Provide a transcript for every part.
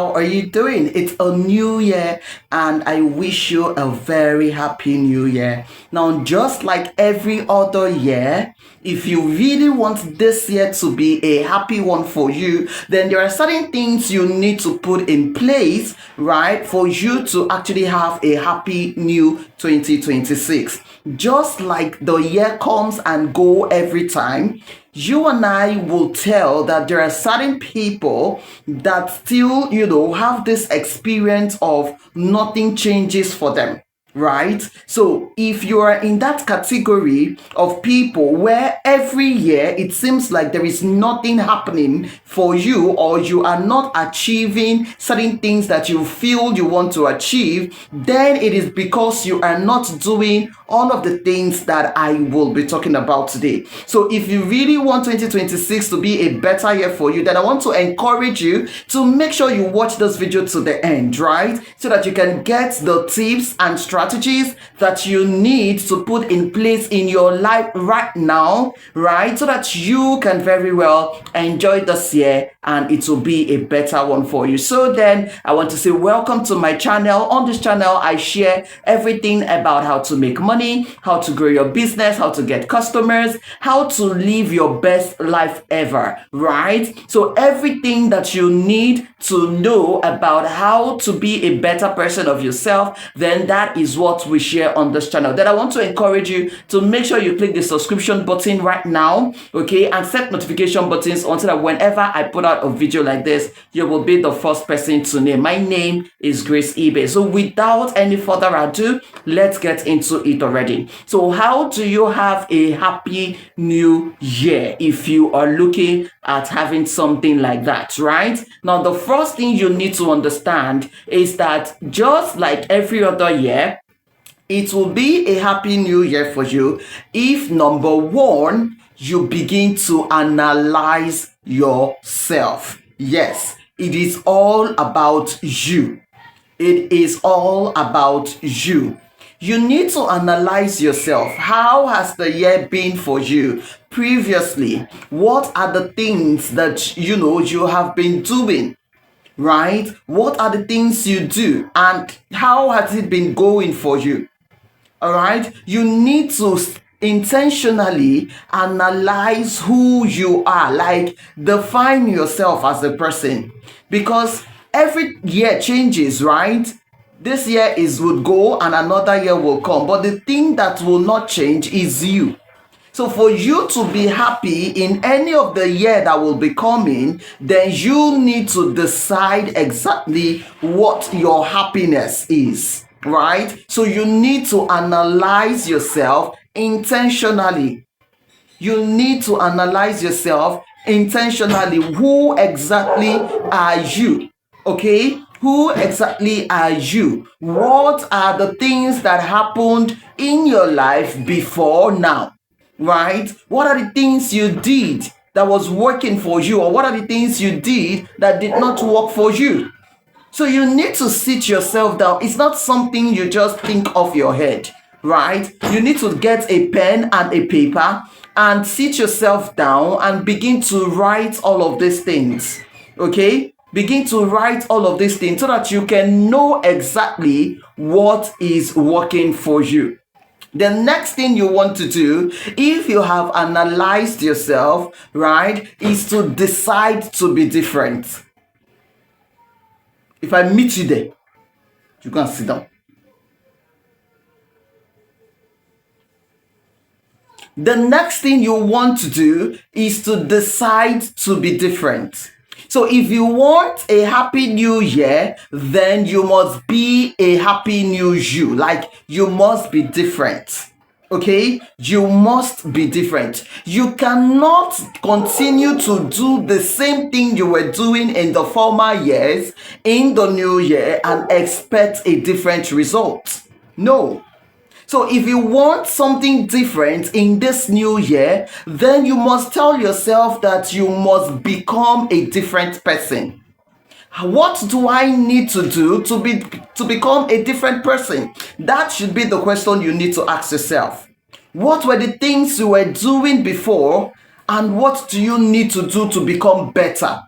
How are you doing? It's a new year and I wish you a very happy new year. Now, just like every other year, if you really want this year to be a happy one for you, then there are certain things you need to put in place, right, for you to actually have a happy new 2026. Just like the year comes and go every time, you and I will tell that there are certain people that still, have this experience of nothing changes for them. Right? So, if you are in that category of people where every year it seems like there is nothing happening for you, or you are not achieving certain things that you feel you want to achieve, then it is because you are not doing all of the things that I will be talking about today. So, if you really want 2026 to be a better year for you, then I want to encourage you to make sure you watch this video to the end, right? So that you can get the tips and strategies that you need to put in place in your life right now, right? So that you can very well enjoy this year and it will be a better one for you. So then I want to say welcome to my channel. On this channel, I share everything about how to make money, how to grow your business, how to get customers, how to live your best life ever, right? So everything that you need to know about how to be a better person of yourself, then that is what we share on this channel. Then I want to encourage you to make sure you click the subscription button right now, okay, and set notification buttons on so that whenever I put out a video like this, you will be the first person to know. My name is Grace Ibe. So without any further ado, let's get into it already. So how do you have a happy new year if you are looking at having something like that, right? Now, the first thing you need to understand is that just like every other year, it will be a happy new year for you if, number one, you begin to analyze yourself. Yes, it is all about you. It is all about you. You need to analyze yourself. How has the year been for you previously? What are the things that you have been doing? Right? What are the things you do and how has it been going for you? All right? You need to intentionally analyze who you are, like define yourself as a person, because every year changes, right? This year would go and another year will come, but the thing that will not change is you. So for you to be happy in any of the year that will be coming, then you need to decide exactly what your happiness is, right? So you need to analyze yourself intentionally. You need to analyze yourself intentionally. Who exactly are you? Okay? Who exactly are you? What are the things that happened in your life before now? Right? What are the things you did that was working for you, or what are the things you did that did not work for you? So you need to sit yourself down. It's not something you just think off your head, right? You need to get a pen and a paper and sit yourself down and begin to write all of these things, okay? Begin to write all of these things so that you can know exactly what is working for you. The next thing you want to do, if you have analyzed yourself, right, is to decide to be different. If I meet you there, you can sit down. The next thing you want to do is to decide to be different. So if you want a happy new year, then you must be a happy new you. Like, you must be different. Okay? You must be different. You cannot continue to do the same thing you were doing in the former years in the new year and expect a different result. No. So if you want something different in this new year, then you must tell yourself that you must become a different person. What do I need to do to become a different person? That should be the question you need to ask yourself. What were the things you were doing before, and what do you need to do to become better?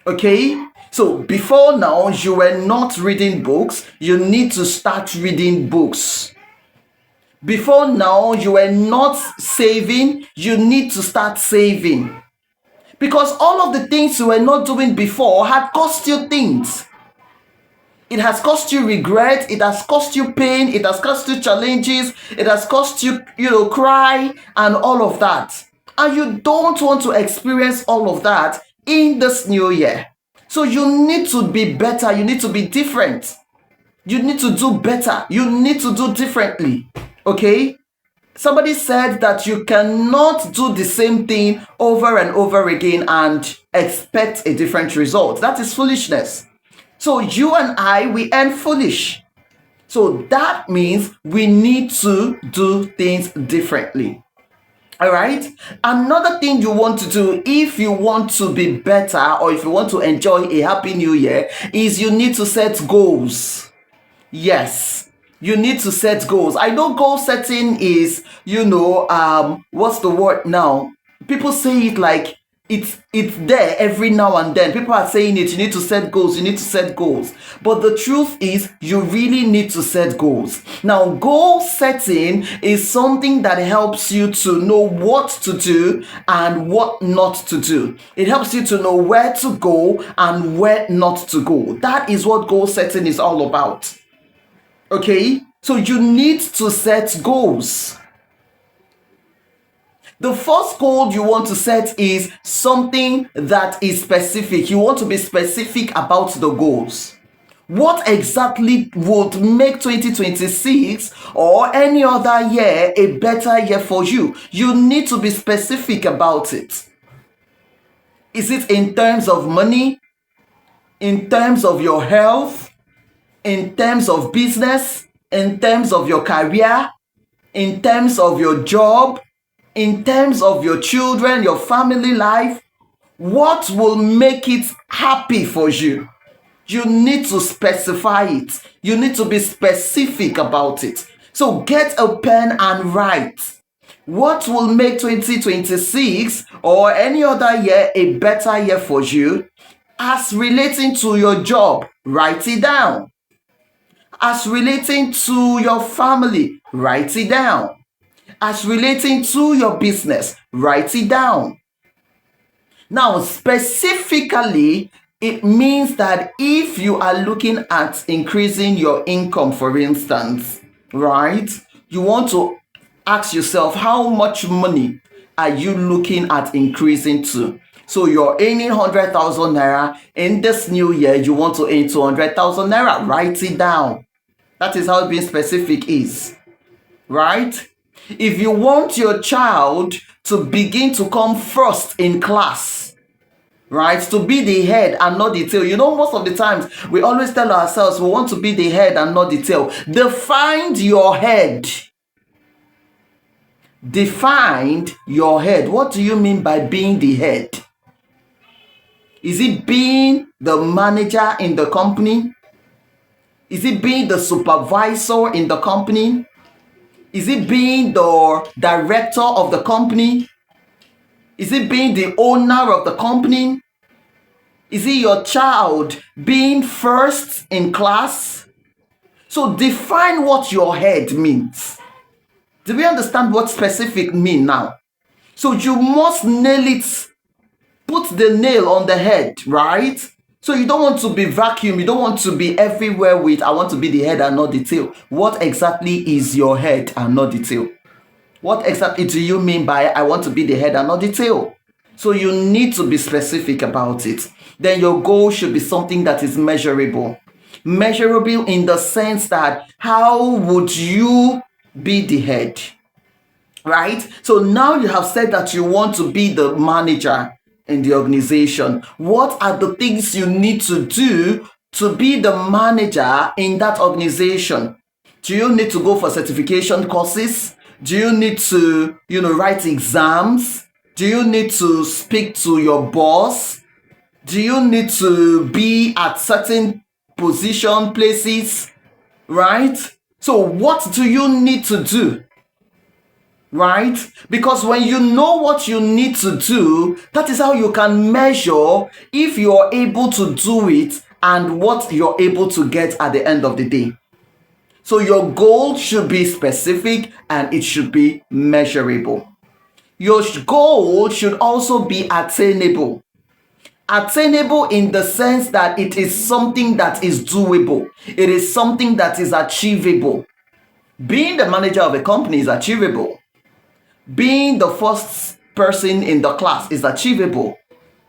Okay? So before now, you were not reading books. You need to start reading books. Before now, you were not saving. You need to start saving. Because all of the things you were not doing before had cost you things. It has cost you regret. It has cost you pain. It has cost you challenges. It has cost you, cry and all of that. And you don't want to experience all of that in this new year. So you need to be better. You need to be different. You need to do better. You need to do differently. Okay? Somebody said that you cannot do the same thing over and over again and expect a different result. That is foolishness. So you and I, we earn foolish. So that means we need to do things differently. All right. Another thing you want to do if you want to be better or if you want to enjoy a happy new year is you need to set goals. Yes, you need to set goals. I know goal setting is, what's the word now? People say it like it's there every now and then. People are saying it, you need to set goals, you need to set goals. But the truth is, you really need to set goals. Now, goal setting is something that helps you to know what to do and what not to do. It helps you to know where to go and where not to go. That is what goal setting is all about. Okay? So you need to set goals. The first goal you want to set is something that is specific. You want to be specific about the goals. What exactly would make 2026 or any other year a better year for you? You need to be specific about it. Is it in terms of money? In terms of your health? In terms of business? In terms of your career? In terms of your job? In terms of your children, your family life? What will make it happy for you? You need to specify it. You need to be specific about it. So get a pen and write. What will make 2026 or any other year a better year for you? As relating to your job, write it down. As relating to your family, write it down. As relating to your business, write it down. Now, specifically, it means that if you are looking at increasing your income, for instance, right, you want to ask yourself, how much money are you looking at increasing to? So you're earning 100,000 naira. In this new year, you want to earn 200,000 naira. Write it down. That is how being specific is, right? If you want your child to begin to come first in class, right, to be the head and not the tail. Most of the times we always tell ourselves we want to be the head and not the tail. Define your head. Define your head. What do you mean by being the head? Is it being the manager in the company? Is it being the supervisor in the company? Is it being the director of the company? Is it being the owner of the company? Is it your child being first in class? So define what your head means. Do we understand what specific mean now? So you must nail it, put the nail on the head, right? So you don't want to be vacuum. You don't want to be everywhere with, I want to be the head and not the tail. What exactly is your head and not the tail? What exactly do you mean by I want to be the head and not the tail? So you need to be specific about it. Then your goal should be something that is measurable. Measurable in the sense that how would you be the head? Right? So now you have said that you want to be the manager in the organization. What are the things you need to do to be the manager in that organization? Do you need to go for certification courses? Do you need to, write exams? Do you need to speak to your boss? Do you need to be at certain position places? Right? So what do you need to do? right? Because when you know what you need to do, that is how you can measure if you're able to do it and what you're able to get at the end of the day. So your goal should be specific and it should be measurable. Your goal should also be attainable. Attainable in the sense that it is something that is doable. It is something that is achievable. Being the manager of a company is achievable. Being the first person in the class is achievable,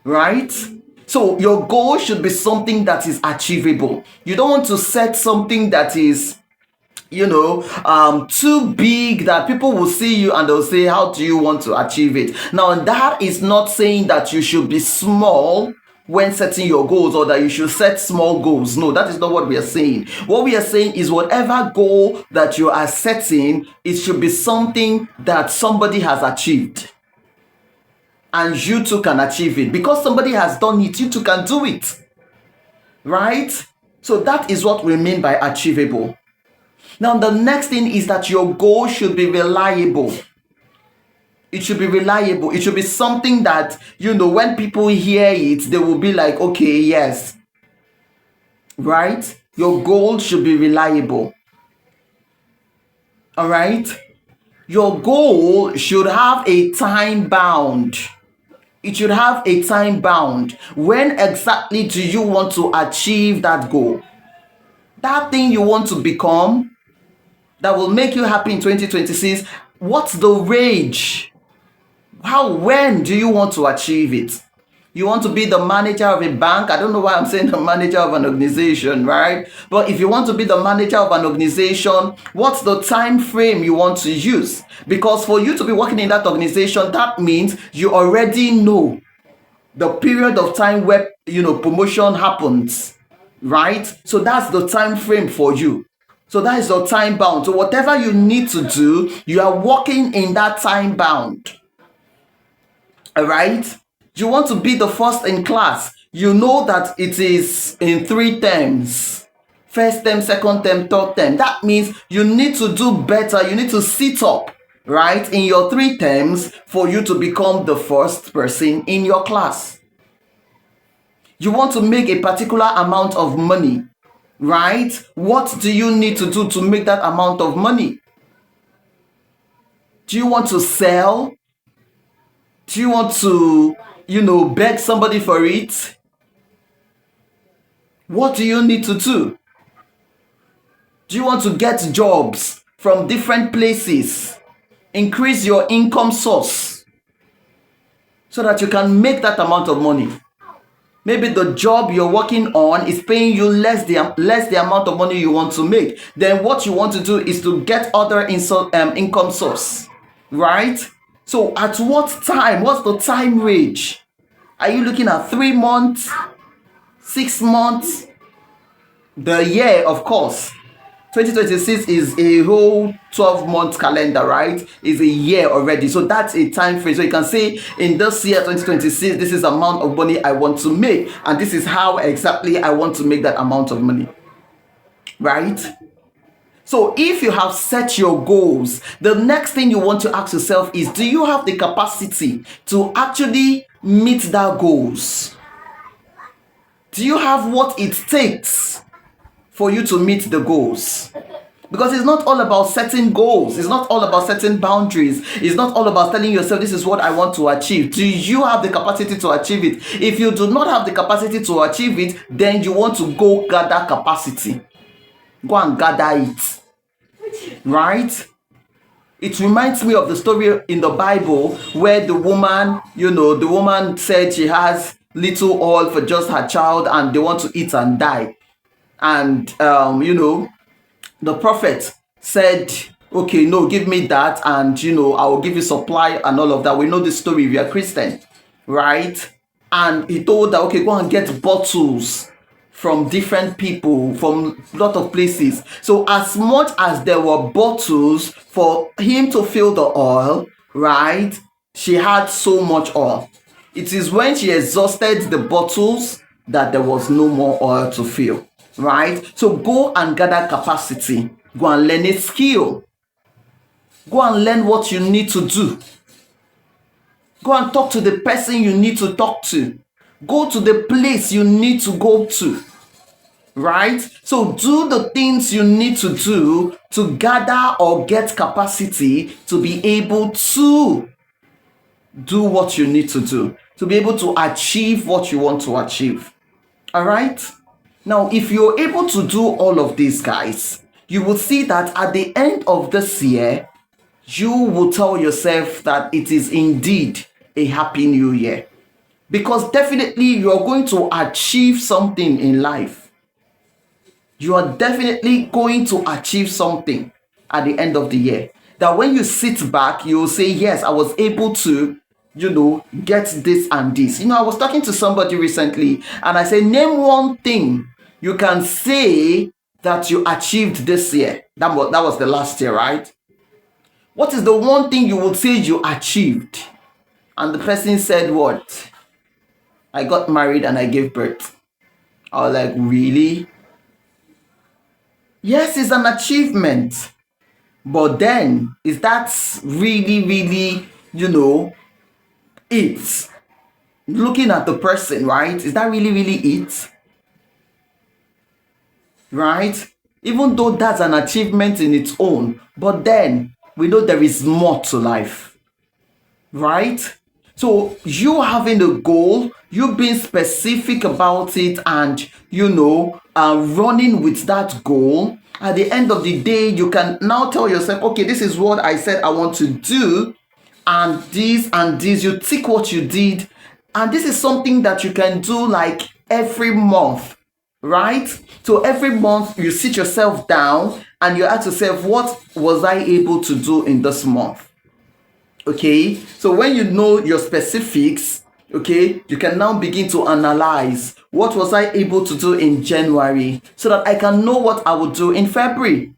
right? So your goal should be something that is achievable. You don't want to set something that is too big that people will see you and they'll say, how do you want to achieve it? Now, that is not saying that you should be small when setting your goals or that you should set small goals. No, that is not what we are saying. What we are saying is whatever goal that you are setting, it should be something that somebody has achieved. And you too can achieve it. Because somebody has done it, you too can do it. Right? So that is what we mean by achievable. Now, the next thing is that your goal should be reliable. It should be reliable. It should be something that, when people hear it, they will be like, okay, yes. Right? Your goal should be reliable. All right? Your goal should have a time bound. It should have a time bound. When exactly do you want to achieve that goal? That thing you want to become, that will make you happy in 2026, what's the range? When do you want to achieve it? You want to be the manager of a bank? I don't know why I'm saying the manager of an organization, right? But if you want to be the manager of an organization, what's the time frame you want to use? Because for you to be working in that organization, that means you already know the period of time where, promotion happens, right? So that's the time frame for you. So that is your time bound. So whatever you need to do, you are working in that time bound. All right? You want to be the first in class. You know that it is in 3 terms. First term, second term, third term. That means you need to do better. You need to sit up, right, in your 3 terms for you to become the first person in your class. You want to make a particular amount of money. Right? What do you need to do to make that amount of money? Do you want to sell? Do you want to, beg somebody for it? What do you need to do? Do you want to get jobs from different places? Increase your income source so that you can make that amount of money. Maybe the job you're working on is paying you less the amount of money you want to make. Then what you want to do is to get other income source, right? So at what time? What's the time range? Are you looking at 3 months, 6 months, the year? Of course, 2026 is a whole 12-month calendar, right? It's a year already. So that's a time frame. So you can say in this year, 2026, this is the amount of money I want to make. And this is how exactly I want to make that amount of money, right? So if you have set your goals, the next thing you want to ask yourself is, do you have the capacity to actually meet that goals? Do you have what it takes for you to meet the goals? Because it's not all about setting goals. It's not all about setting boundaries. It's not all about telling yourself, this is what I want to achieve. Do you have the capacity to achieve it? If you do not have the capacity to achieve it, then you want to go gather capacity. Go and gather it. Right? It reminds me of the story in the Bible where the woman said she has little oil for just her child and they want to eat and die. And, the prophet said, okay, no, give me that. And, I will give you supply and all of that. We know this story if you are Christian, right? And he told her, okay, go and get bottles from different people, from a lot of places. So as much as there were bottles for him to fill the oil, right? She had so much oil. It is when she exhausted the bottles that there was no more oil to fill. Right? So go and gather capacity. Go and learn a skill. Go and learn what you need to do. Go and talk to the person you need to talk to. Go to the place you need to go to. Right? So do the things you need to do to gather or get capacity to be able to do what you need to do, to be able to achieve what you want to achieve. All right? Now, if you're able to do all of these, guys, you will see that at the end of this year, you will tell yourself that it is indeed a happy new year. Because definitely you are going to achieve something in life. You are definitely going to achieve something at the end of the year. That when you sit back, you will say, yes, I was able to, get this and this. I was talking to somebody recently and I said, name one thing you can say that you achieved this year. That was the last year, right? What is the one thing you would say you achieved? And the person said, what? I got married and I gave birth. I was like, really? Yes, it's an achievement. But then, is that really, it? Looking at the person, right? Is that really it? Right? Even though that's an achievement in its own, but then we know there is more to life. Right? So you having a goal, you being specific about it, and running with that goal, at the end of the day, you can now tell yourself, okay, this is what I said I want to do, and this, you tick what you did, and this is something that you can do like every month, right? So every month you sit yourself down and you ask yourself, what was I able to do in this month? Okay, so when you know your specifics, okay, you can now begin to analyze, what was I able to do in January, so that I can know what I would do in February.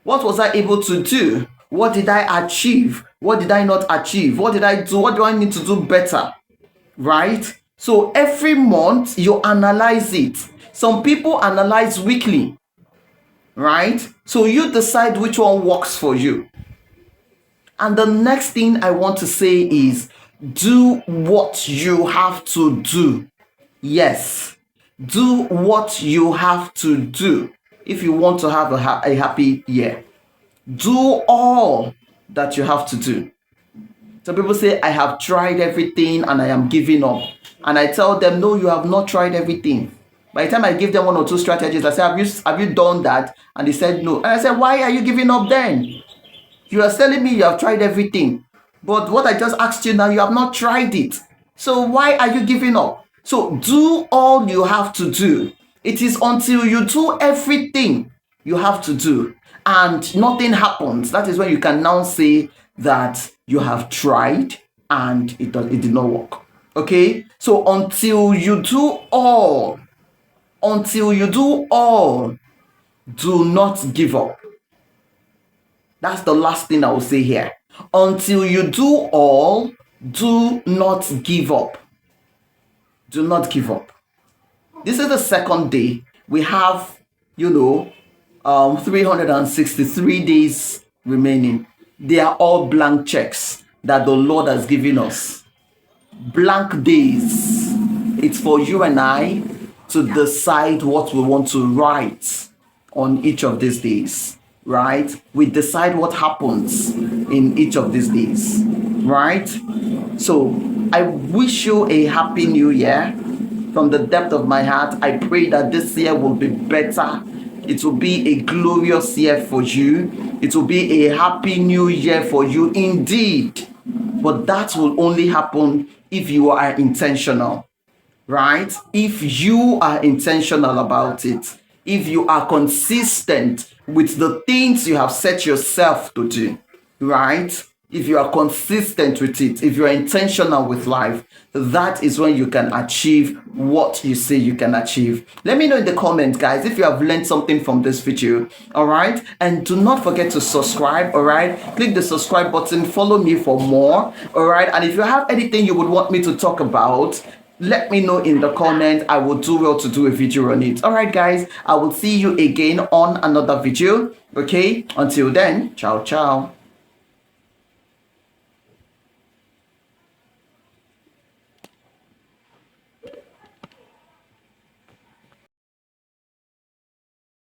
What was I able to do? What did I achieve? What did I not achieve? What did I do? What do I need to do better? Right? So every month you analyze it. Some people analyze weekly, right? So you decide which one works for you. And the next thing I want to say is, do what you have to do. Yes, do what you have to do if you want to have a happy year. Do all that you have to do. So people say, I have tried everything and I am giving up. And I tell them, no, you have not tried everything. By the time I give them one or two strategies, I say, have you done that? And they said no. And I said, why are you giving up then? You are telling me you have tried everything. But what I just asked you now, you have not tried it. So why are you giving up? So do all you have to do. It is until you do everything you have to do and nothing happens. That is when you can now say that you have tried and it did not work. Okay? So until you do all, do not give up. That's the last thing I will say here. Until you do all, do not give up. Do not give up. This is the second day. We have, 363 days remaining. They are all blank checks that the Lord has given us. Blank days. It's for you and I to decide what we want to write on each of these days. Right? We decide what happens in each of these days. Right? So I wish you a happy new year. From the depth of my heart, I pray that this year will be better. It will be a glorious year for you. It will be a happy new year for you indeed. But that will only happen if you are intentional. Right? If you are intentional about it. If you are consistent with the things you have set yourself to do. Right? If you are consistent with it, if you are intentional with life, that is when you can achieve what you say you can achieve. Let me know in the comments, guys, if you have learned something from this video. All right. And do not forget to subscribe. All right. Click the subscribe button. Follow me for more. All right. And if you have anything you would want me to talk about, let me know in the comments. I will do well to do a video on it. All right, guys. I will see you again on another video. Okay. Until then, ciao, ciao.